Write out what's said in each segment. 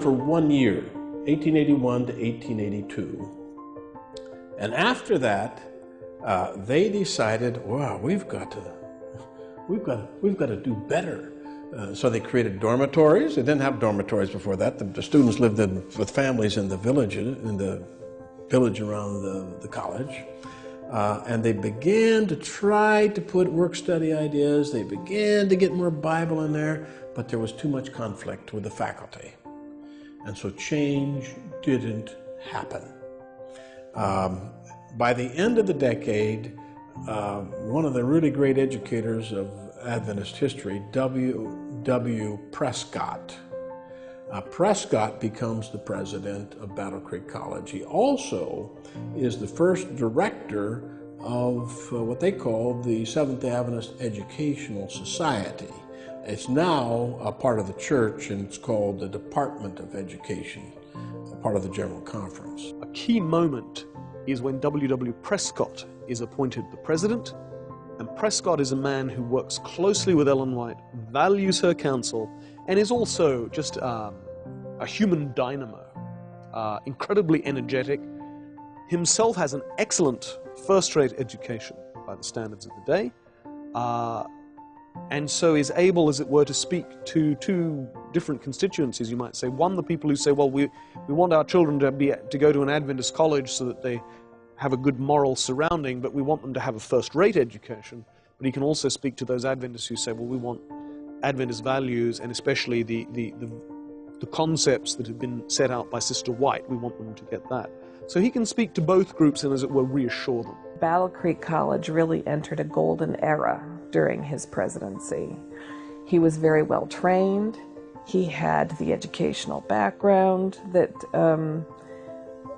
for 1 year, 1881 to 1882. And after that, they decided, wow, we've got to do better. So they created dormitories. They didn't have dormitories before that. The students lived with families in the village around the college. And they began to try to put work-study ideas. They began to get more Bible in there, but there was too much conflict with the faculty. And so change didn't happen. By the end of the decade, one of the really great educators of Adventist history, W. Prescott. Prescott becomes the president of Battle Creek College. He also is the first director of what they call the Seventh-day Adventist Educational Society. It's now a part of the church, and it's called the Department of Education, a part of the General Conference. A key moment is when W. Prescott is appointed the president, and Prescott is a man who works closely with Ellen White, values her counsel, and is also just a human dynamo, incredibly energetic, himself has an excellent first-rate education by the standards of the day, and so is able, as it were, to speak to two different constituencies, you might say. One, the people who say, well, we want our children to go to an Adventist college so that they have a good moral surrounding, but we want them to have a first-rate education. But he can also speak to those Adventists who say, well, we want Adventist values, and especially the concepts that have been set out by Sister White. We want them to get that. So he can speak to both groups and, as it were, reassure them. Battle Creek College really entered a golden era during his presidency. He was very well trained. He had the educational background that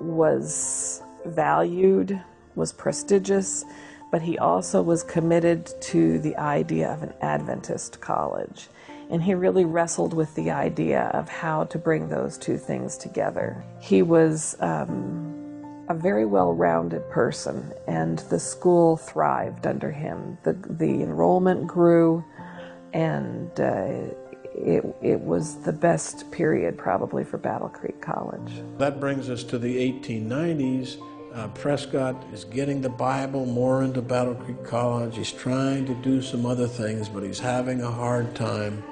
was valued, was prestigious, but he also was committed to the idea of an Adventist college. And he really wrestled with the idea of how to bring those two things together. He was a very well-rounded person, and the school thrived under him. The enrollment grew, and it was the best period probably for Battle Creek College. That brings us to the 1890s. Prescott is getting the Bible more into Battle Creek College. He's trying to do some other things, but he's having a hard time.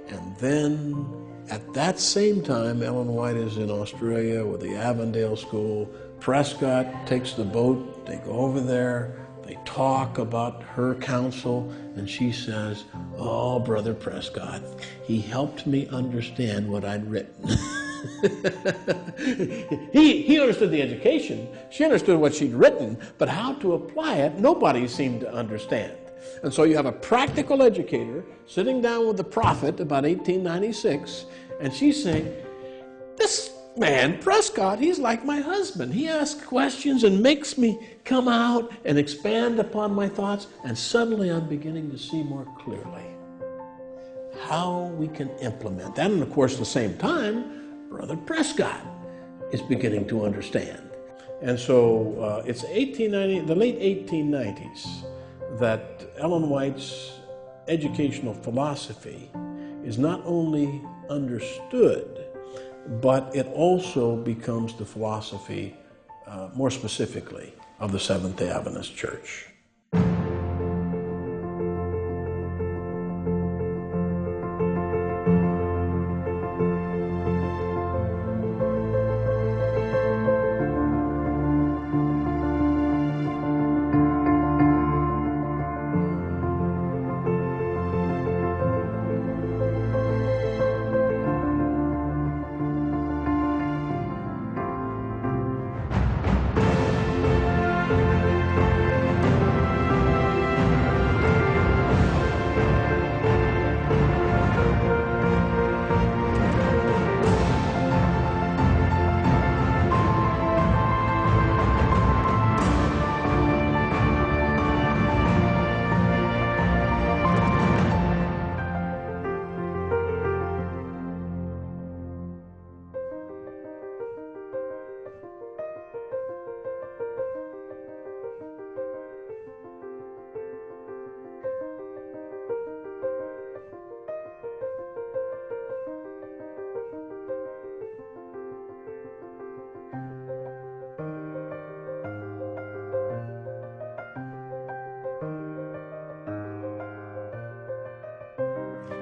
And then, at that same time, Ellen White is in Australia with the Avondale School. Prescott takes the boat, they go over there, they talk about her counsel, and she says, oh, Brother Prescott, he helped me understand what I'd written. He understood the education, she understood what she'd written, but how to apply it, nobody seemed to understand. And so you have a practical educator sitting down with the prophet about 1896, and she's saying, this man, Prescott, he's like my husband. He asks questions and makes me come out and expand upon my thoughts, and suddenly I'm beginning to see more clearly how we can implement that. And of course, at the same time, Brother Prescott is beginning to understand. And so it's the late 1890s, that Ellen White's educational philosophy is not only understood, but it also becomes the philosophy, more specifically, of the Seventh-day Adventist Church.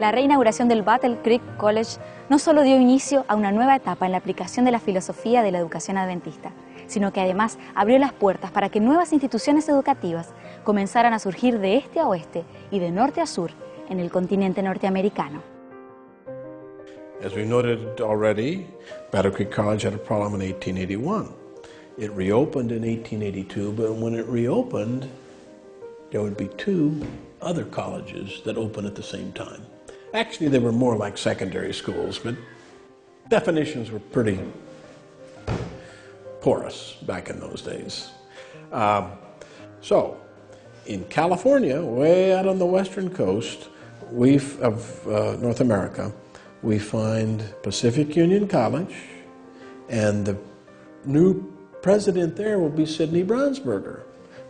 La reinauguración del Battle Creek College no solo dio inicio a una nueva etapa en la aplicación de la filosofía de la educación adventista, sino que además abrió las puertas para que nuevas instituciones educativas comenzaran a surgir de este a oeste y de norte a sur en el continente norteamericano. As we noted already, Battle Creek College had a problem in 1881. It reopened in 1882, but when it reopened, there would be two other colleges that opened at the same time. Actually, they were more like secondary schools, but definitions were pretty porous back in those days. So, in California, way out on the western coast of North America, we find Pacific Union College, and the new president there will be Sidney Brownsberger,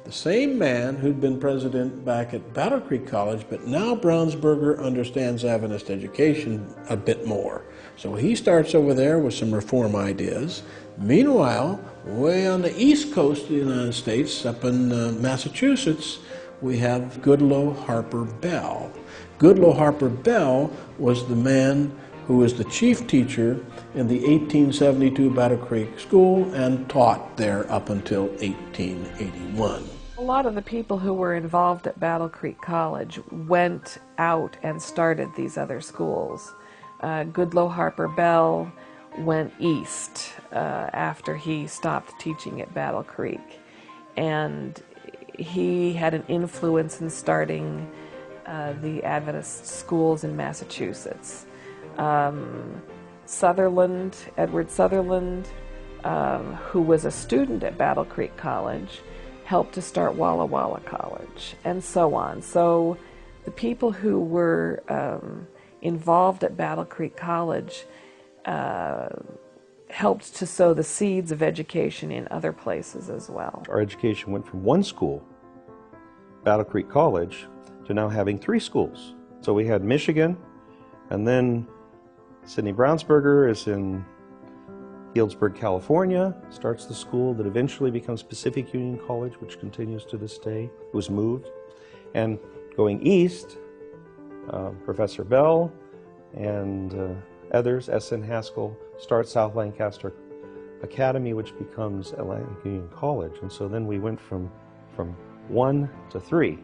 the same man who'd been president back at Battle Creek College, but now Brownsberger understands Adventist education a bit more. So he starts over there with some reform ideas. Meanwhile, way on the east coast of the United States, up in Massachusetts, we have Goodloe Harper Bell. Goodloe Harper Bell was the man who was the chief teacher in the 1872 Battle Creek School and taught there up until 1881. A lot of the people who were involved at Battle Creek College went out and started these other schools. Goodloe Harper Bell went east after he stopped teaching at Battle Creek, and he had an influence in starting the Adventist schools in Massachusetts. Edward Sutherland, who was a student at Battle Creek College, helped to start Walla Walla College, and so on. So the people who were involved at Battle Creek College helped to sow the seeds of education in other places as well. Our education went from one school, Battle Creek College, to now having three schools. So we had Michigan, and then Sidney Brownsberger is in Healdsburg, California, starts the school that eventually becomes Pacific Union College, which continues to this day. It was moved. And going east, Professor Bell and others, S.N. Haskell, start South Lancaster Academy, which becomes Atlantic Union College. And so then we went from 1 to 3.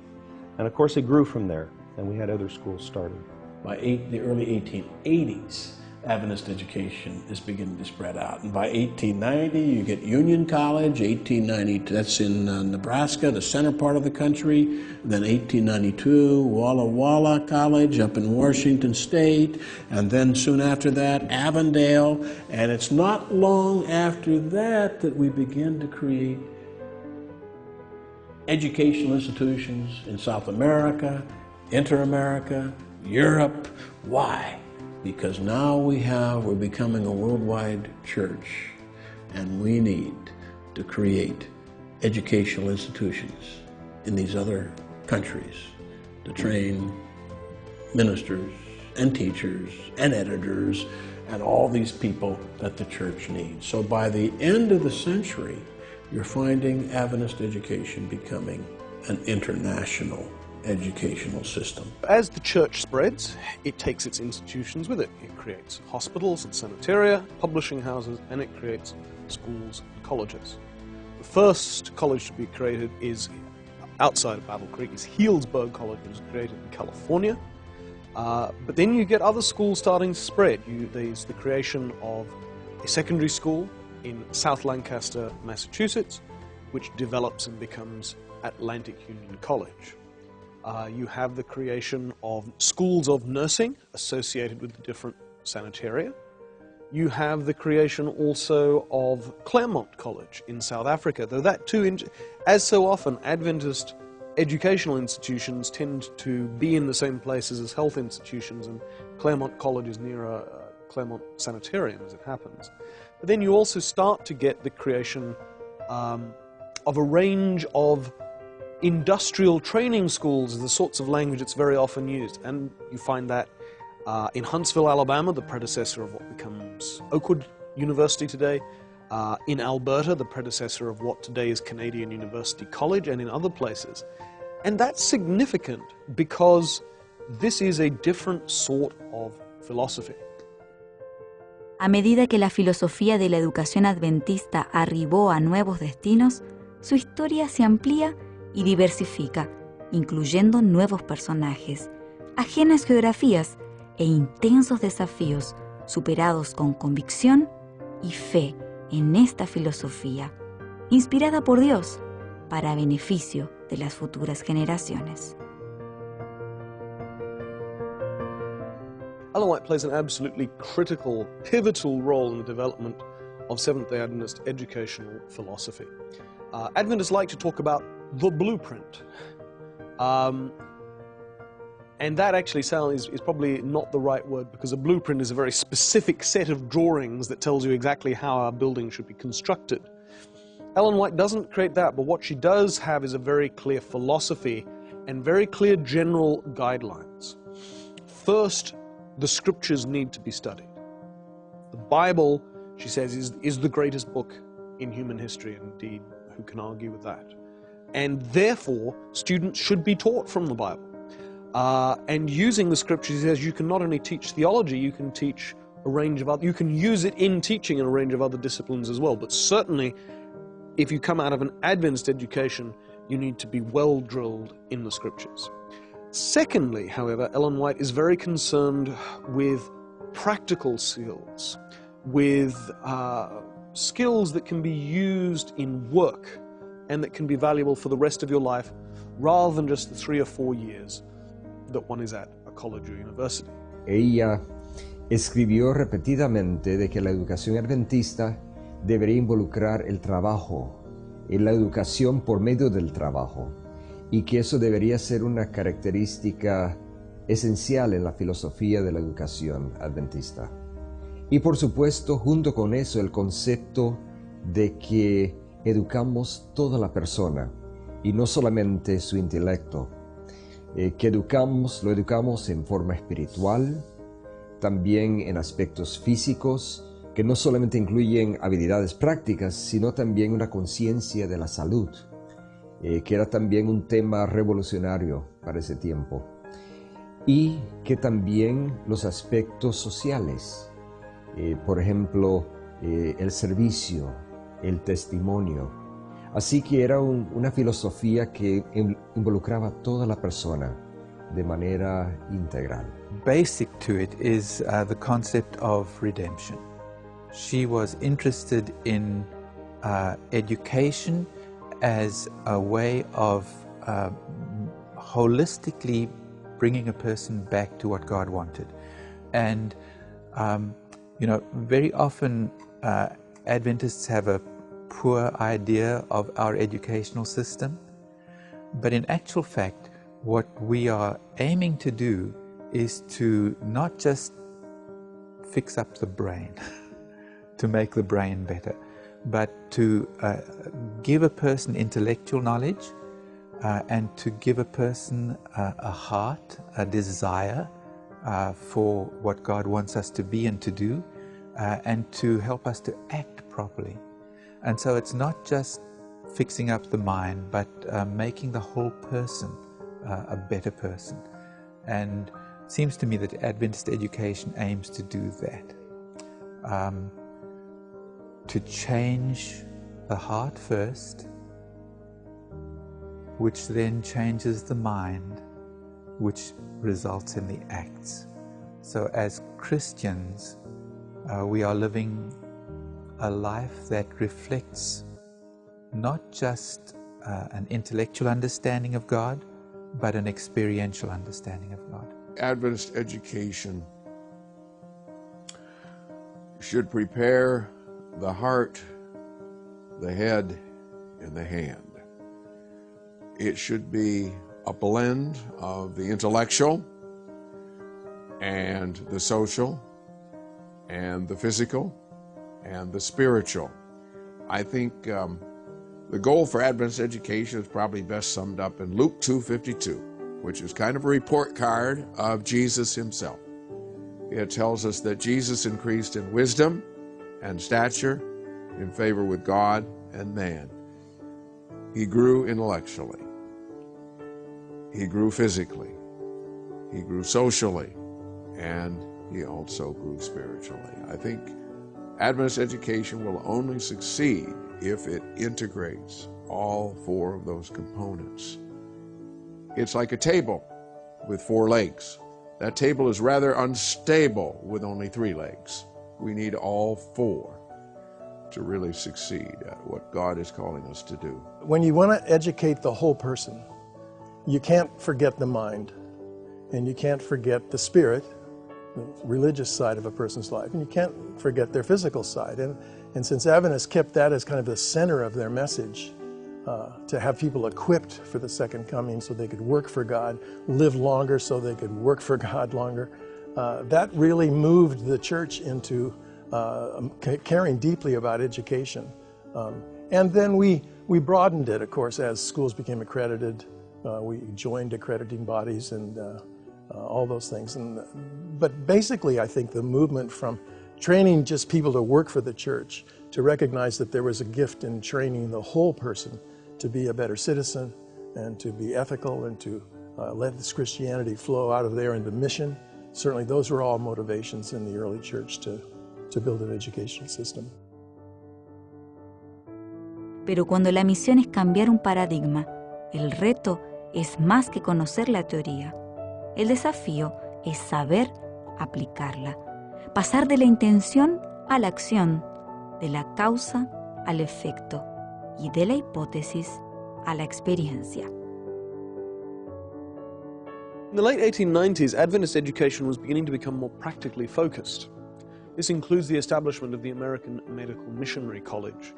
And of course it grew from there, and we had other schools started. By the early 1880s, Adventist education is beginning to spread out. And by 1890, you get Union College, 1890, that's in Nebraska, the center part of the country. Then 1892, Walla Walla College up in Washington State. And then soon after that, Avondale. And it's not long after that that we begin to create educational institutions in South America, Inter-America, Europe. Why? Because now we're becoming a worldwide church, and we need to create educational institutions in these other countries to train ministers and teachers and editors and all these people that the church needs. So by the end of the century, you're finding Adventist education becoming an international educational system. As the church spreads, it takes its institutions with it. It creates hospitals and sanitaria, publishing houses, and it creates schools and colleges. The first college to be created is outside of Battle Creek, is Healdsburg College, which was created in California. But then you get other schools starting to spread. There's the creation of a secondary school in South Lancaster, Massachusetts, which develops and becomes Atlantic Union College. You have the creation of schools of nursing associated with the different sanitaria. You have the creation also of Claremont College in South Africa, though that too, as so often, Adventist educational institutions tend to be in the same places as health institutions, and Claremont College is near a Claremont Sanitarium, as it happens. But then you also start to get the creation of a range of industrial training schools, is the sorts of language that's very often used. And you find that in Huntsville, Alabama, the predecessor of what becomes Oakwood University today, in Alberta, the predecessor of what today is Canadian University College, and in other places. And that's significant because this is a different sort of philosophy. A medida que la filosofía de la educación adventista arribó a nuevos destinos, su historia se amplía y diversifica, incluyendo nuevos personajes, ajenas geografías e intensos desafíos superados con convicción y fe en esta filosofía, inspirada por Dios para beneficio de las futuras generaciones. Ellen White plays an absolutely critical, pivotal role in the development of Seventh-day Adventist educational philosophy. Adventists like to talk about the blueprint. And that actually is probably not the right word, because a blueprint is a very specific set of drawings that tells you exactly how our building should be constructed. Ellen White doesn't create that, but what she does have is a very clear philosophy and very clear general guidelines. First, the scriptures need to be studied. The Bible, she says, is the greatest book in human history, and indeed, who can argue with that? And therefore, students should be taught from the Bible. And using the scriptures, she says, you can not only teach theology, you can teach a range of other, you can use it in teaching in a range of other disciplines as well. But certainly, if you come out of an Adventist education, you need to be well drilled in the scriptures. Secondly, however, Ellen White is very concerned with practical skills, with skills that can be used in work and that can be valuable for the rest of your life, rather than just the 3 or 4 years that one is at a college or university. Ella escribió repetidamente de que la educación adventista debería involucrar el trabajo, en la educación por medio del trabajo, y que eso debería ser una característica esencial en la filosofía de la educación adventista. Y por supuesto, junto con eso, el concepto de que educamos toda la persona y no solamente su intelecto, que lo educamos en forma espiritual, también en aspectos físicos, que no solamente incluyen habilidades prácticas, sino también una conciencia de la salud, que era también un tema revolucionario para ese tiempo, y que también los aspectos sociales, por ejemplo, el servicio, el testimonio. Así que era una filosofía que involucraba a toda la persona de manera integral. Basic to it is the concept of redemption. She was interested in education as a way of holistically bringing a person back to what God wanted. And, very often Adventists have a poor idea of our educational system, but in actual fact, what we are aiming to do is to not just fix up the brain, to make the brain better, but to give a person intellectual knowledge and to give a person a heart, a desire for what God wants us to be and to do, and to help us to act properly. And so it's not just fixing up the mind, but making the whole person a better person. And it seems to me that Adventist education aims to do that. To change the heart first, which then changes the mind, which results in the acts. So as Christians, we are living a life that reflects not just an intellectual understanding of God, but an experiential understanding of God. Adventist education should prepare the heart, the head, and the hand. It should be a blend of the intellectual and the social and the physical and the spiritual. I think the goal for Adventist education is probably best summed up in Luke 2:52, which is kind of a report card of Jesus himself. It tells us that Jesus increased in wisdom and stature, in favor with God and man. He grew intellectually. He grew physically. he grew socially, and he also grew spiritually. I think Adventist education will only succeed if it integrates all four of those components. It's like a table with 4 legs. That table is rather unstable with only 3 legs. We need all 4 to really succeed at what God is calling us to do. When you want to educate the whole person, you can't forget the mind, and you can't forget the spirit, the religious side of a person's life, and you can't forget their physical side. And since Adventists kept that as kind of the center of their message, to have people equipped for the second coming so they could work for God, live longer so they could work for God longer, that really moved the church into caring deeply about education. And then we broadened it, of course, as schools became accredited. We joined accrediting bodies and all those things. But basically, I think the movement from training just people to work for the church to recognize that there was a gift in training the whole person to be a better citizen and to be ethical and to let this Christianity flow out of there into mission. Certainly those were all motivations in the early church to build an educational system. Pero cuando la misión es cambiar un paradigma, el reto es más que conocer la teoría. El desafío es saber aplicarla, pasar de la intención a la acción, de la causa al efecto y de la hipótesis a la experiencia. In the late 1890s, Adventist education was beginning to become more practically focused. This includes the establishment of the American Medical Missionary College,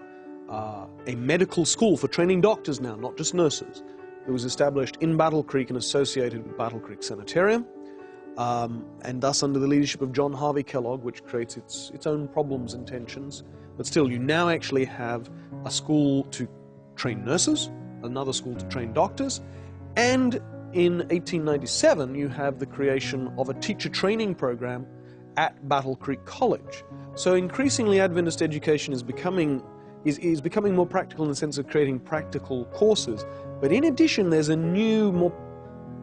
a medical school for training doctors now, not just nurses. It was established in Battle Creek and associated with Battle Creek Sanitarium, and thus under the leadership of John Harvey Kellogg, which creates its own problems and tensions. But still, you now actually have a school to train nurses, another school to train doctors, and in 1897 you have the creation of a teacher training program at Battle Creek College. So increasingly Adventist education is becoming more practical in the sense of creating practical courses. But in addition, there's a new, more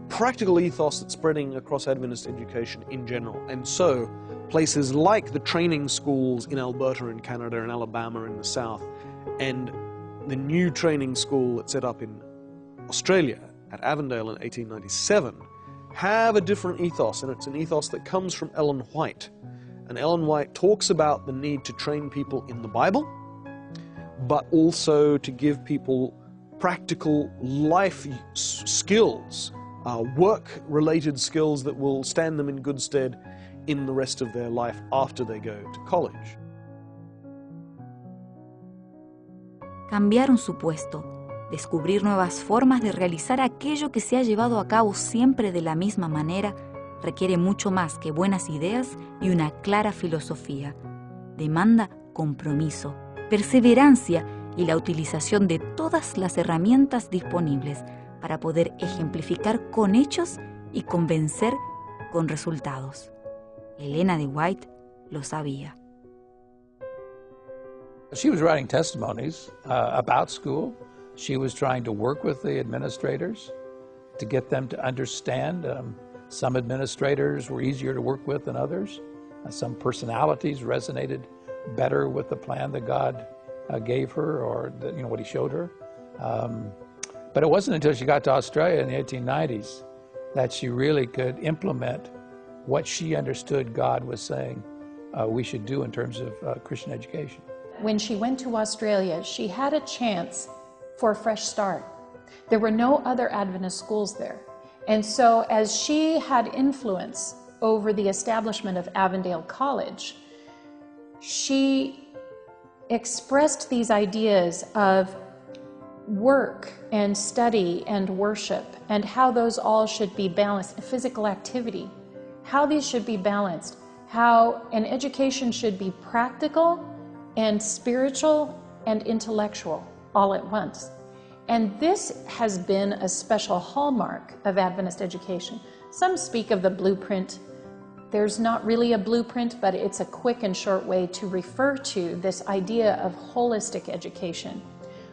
practical ethos that's spreading across Adventist education in general. And so places like the training schools in Alberta in Canada and Alabama in the South, and the new training school that's set up in Australia at Avondale in 1897 have a different ethos, and it's an ethos that comes from Ellen White. And Ellen White talks about the need to train people in the Bible, but also to give people practical life skills, work-related skills that will stand them in good stead in the rest of their life after they go to college. Cambiar un supuesto, descubrir nuevas formas de realizar aquello que se ha llevado a cabo siempre de la misma manera, requiere mucho más que buenas ideas y una clara filosofía. Demanda compromiso, perseverancia y la utilización de todas las herramientas disponibles para poder ejemplificar con hechos y convencer con resultados. Elena de White lo sabía. She was writing testimonies about school. She was trying to work with the administrators to get them to understand. Some administrators were easier to work with than others. Some personalities resonated better with the plan that God gave her, or what He showed her. But it wasn't until she got to Australia in the 1890s that she really could implement what she understood God was saying we should do in terms of Christian education. When she went to Australia, she had a chance for a fresh start. There were no other Adventist schools there. And so as she had influence over the establishment of Avondale College, she expressed these ideas of work and study and worship and how those all should be balanced, physical activity, how these should be balanced, how an education should be practical and spiritual and intellectual all at once. And this has been a special hallmark of Adventist education. Some speak of the blueprint. There's not really a blueprint, but it's a quick and short way to refer to this idea of holistic education,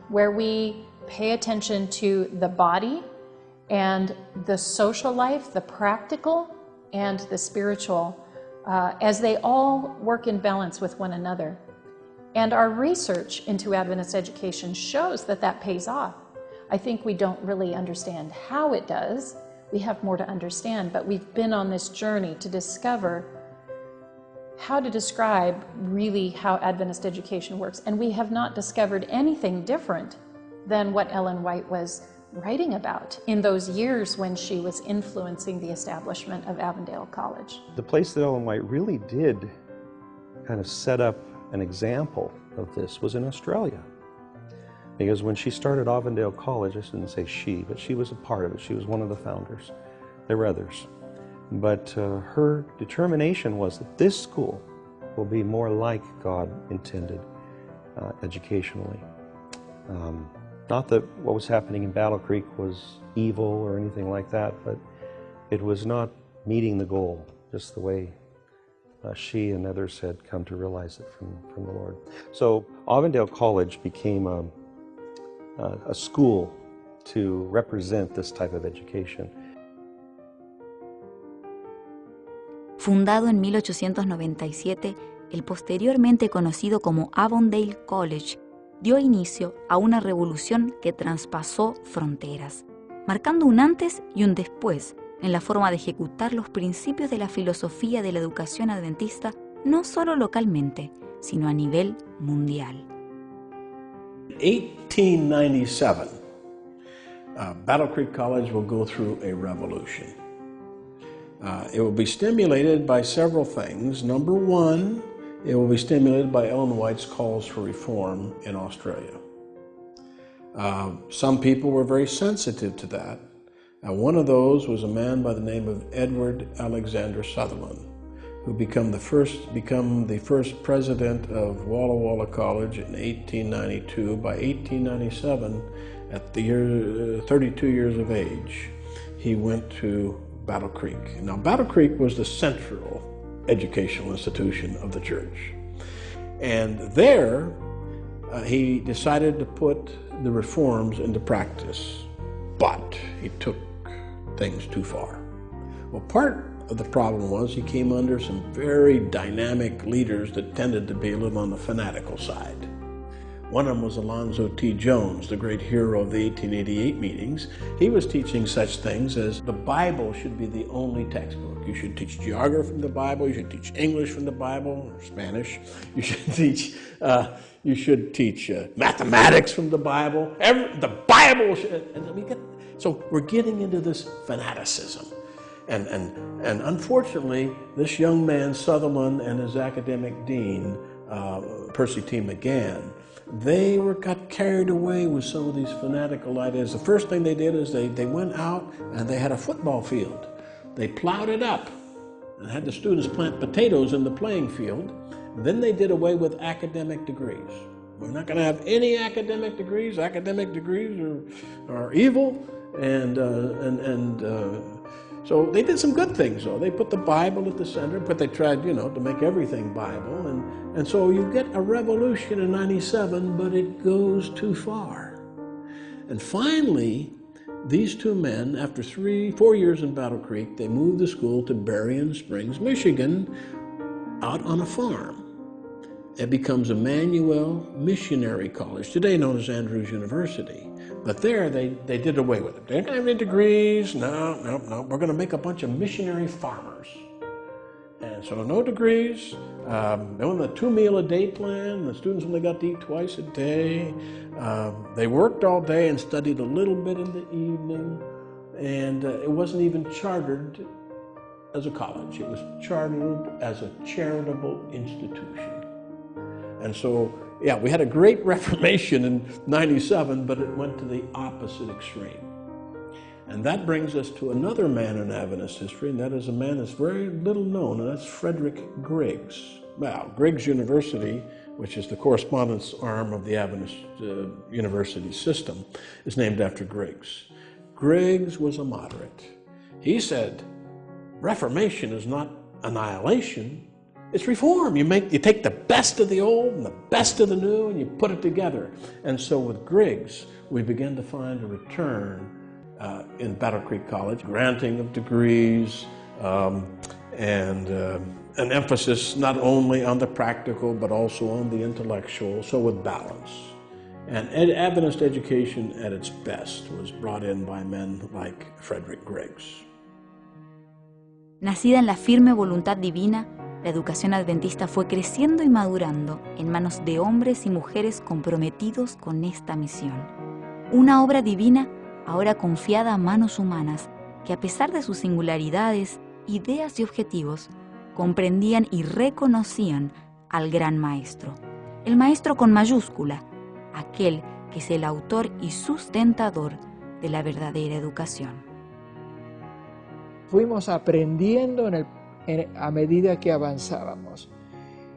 where we pay attention to the body and the social life, the practical and the spiritual, as they all work in balance with one another. And our research into Adventist education shows that that pays off. I think we don't really understand how it does. We have more to understand, but we've been on this journey to discover how to describe really how Adventist education works. And we have not discovered anything different than what Ellen White was writing about in those years when she was influencing the establishment of Avondale College. The place that Ellen White really did kind of set up an example of this was in Australia. Because when she started Avondale College, I shouldn't say she, but she was a part of it. She was one of the founders. There were others. But her determination was that this school will be more like God intended educationally. Not that what was happening in Battle Creek was evil or anything like that, but it was not meeting the goal, just the way she and others had come to realize it from the Lord. So Avondale College became a school to represent this type of education. Fundado en 1897, el posteriormente conocido como Avondale College dio inicio a una revolución que traspasó fronteras, marcando un antes y un después en la forma de ejecutar los principios de la filosofía de la educación adventista, no solo localmente, sino a nivel mundial. 1897, Battle Creek College will go through a revolution. It will be stimulated by several things. Number one, it will be stimulated by Ellen White's calls for reform in Australia. Some people were very sensitive to that. One of those was a man by the name of Edward Alexander Sutherland, who become the first president of Walla Walla College in 1892. By 1897, at the year 32 years of age, he went to Battle Creek. Now, Battle Creek was the central educational institution of the church. And there, he decided to put the reforms into practice, but he took things too far. Well, part of the problem was he came under some very dynamic leaders that tended to be a little on the fanatical side. One of them was Alonzo T. Jones, the great hero of the 1888 meetings. He was teaching such things as the Bible should be the only textbook. You should teach geography from the Bible. You should teach English from the Bible, or Spanish. You should teach mathematics from the Bible. The Bible should, so we're getting into this fanaticism. And unfortunately, this young man, Sutherland, and his academic dean, Percy T. McGann, they got carried away with some of these fanatical ideas. The first thing they did is they went out and they had a football field. They plowed it up and had the students plant potatoes in the playing field. Then they did away with academic degrees. We're not going to have any academic degrees. Academic degrees are evil, so they did some good things, though. They put the Bible at the center, but they tried, to make everything Bible. And so you get a revolution in 97, but it goes too far. And finally, these two men, after 4 years in Battle Creek, they moved the school to Berrien Springs, Michigan, out on a farm. It becomes Emmanuel Missionary College, today known as Andrews University. But there, they did away with it. They didn't have any degrees. No. We're going to make a bunch of missionary farmers. And so no degrees. They went on a 2-meal-a-day plan. The students only got to eat twice a day. They worked all day and studied a little bit in the evening. And it wasn't even chartered as a college. It was chartered as a charitable institution. And so, we had a great Reformation in 97, but it went to the opposite extreme. And that brings us to another man in Adventist history, and that is a man that's very little known, and that's Frederick Griggs. Now, Griggs University, which is the correspondence arm of the Adventist university system, is named after Griggs. Griggs was a moderate. He said, Reformation is not annihilation, it's reform. You take the best of the old and the best of the new and you put it together. And so with Griggs, we begin to find a return in Battle Creek College, granting of degrees, and an emphasis not only on the practical but also on the intellectual, so with balance. And Adventist education at its best was brought in by men like Frederick Griggs. Nacida en la firme voluntad divina, la educación adventista fue creciendo y madurando en manos de hombres y mujeres comprometidos con esta misión. Una obra divina ahora confiada a manos humanas que, a pesar de sus singularidades, ideas y objetivos, comprendían y reconocían al gran maestro. El maestro con mayúscula, aquel que es el autor y sustentador de la verdadera educación. Fuimos aprendiendo a medida que avanzábamos.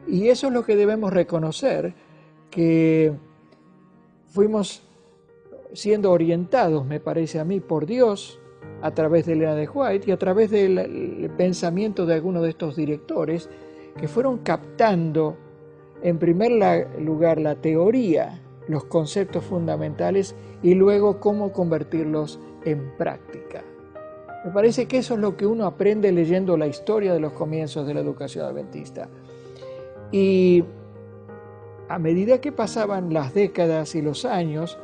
Y eso es lo que debemos reconocer, que fuimos siendo orientados, me parece a mí, por Dios, a través de Elena de White y a través del pensamiento de algunos de estos directores, que fueron captando, en primer lugar, la teoría, los conceptos fundamentales, y luego cómo convertirlos en práctica. Me parece que eso es lo que uno aprende leyendo la historia de los comienzos de la educación adventista. Y a medida que pasaban las décadas y los años,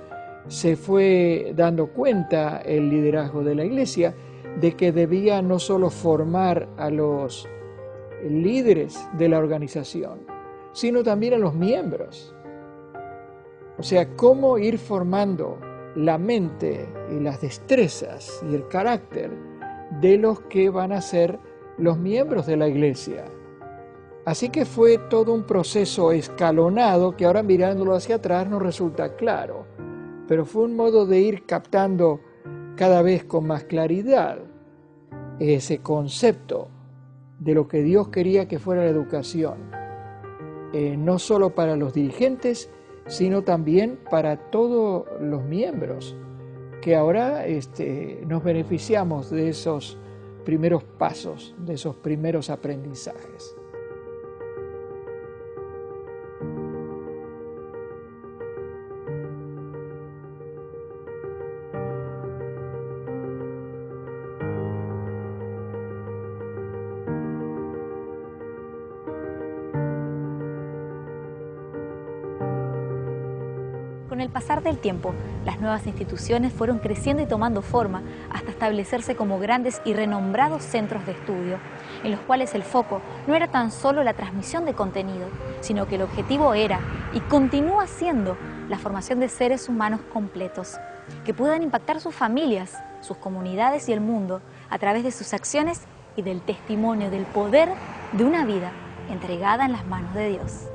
se fue dando cuenta el liderazgo de la Iglesia de que debía no solo formar a los líderes de la organización, sino también a los miembros. O sea, cómo ir formando la mente y las destrezas y el carácter de los que van a ser los miembros de la Iglesia. Así que fue todo un proceso escalonado que ahora mirándolo hacia atrás nos resulta claro, pero fue un modo de ir captando cada vez con más claridad ese concepto de lo que Dios quería que fuera la educación, no solo para los dirigentes, sino también para todos los miembros, que ahora nos beneficiamos de esos primeros pasos, de esos primeros aprendizajes. Con el pasar del tiempo, las nuevas instituciones fueron creciendo y tomando forma hasta establecerse como grandes y renombrados centros de estudio, en los cuales el foco no era tan solo la transmisión de contenido, sino que el objetivo era y continúa siendo la formación de seres humanos completos, que puedan impactar sus familias, sus comunidades y el mundo a través de sus acciones y del testimonio del poder de una vida entregada en las manos de Dios.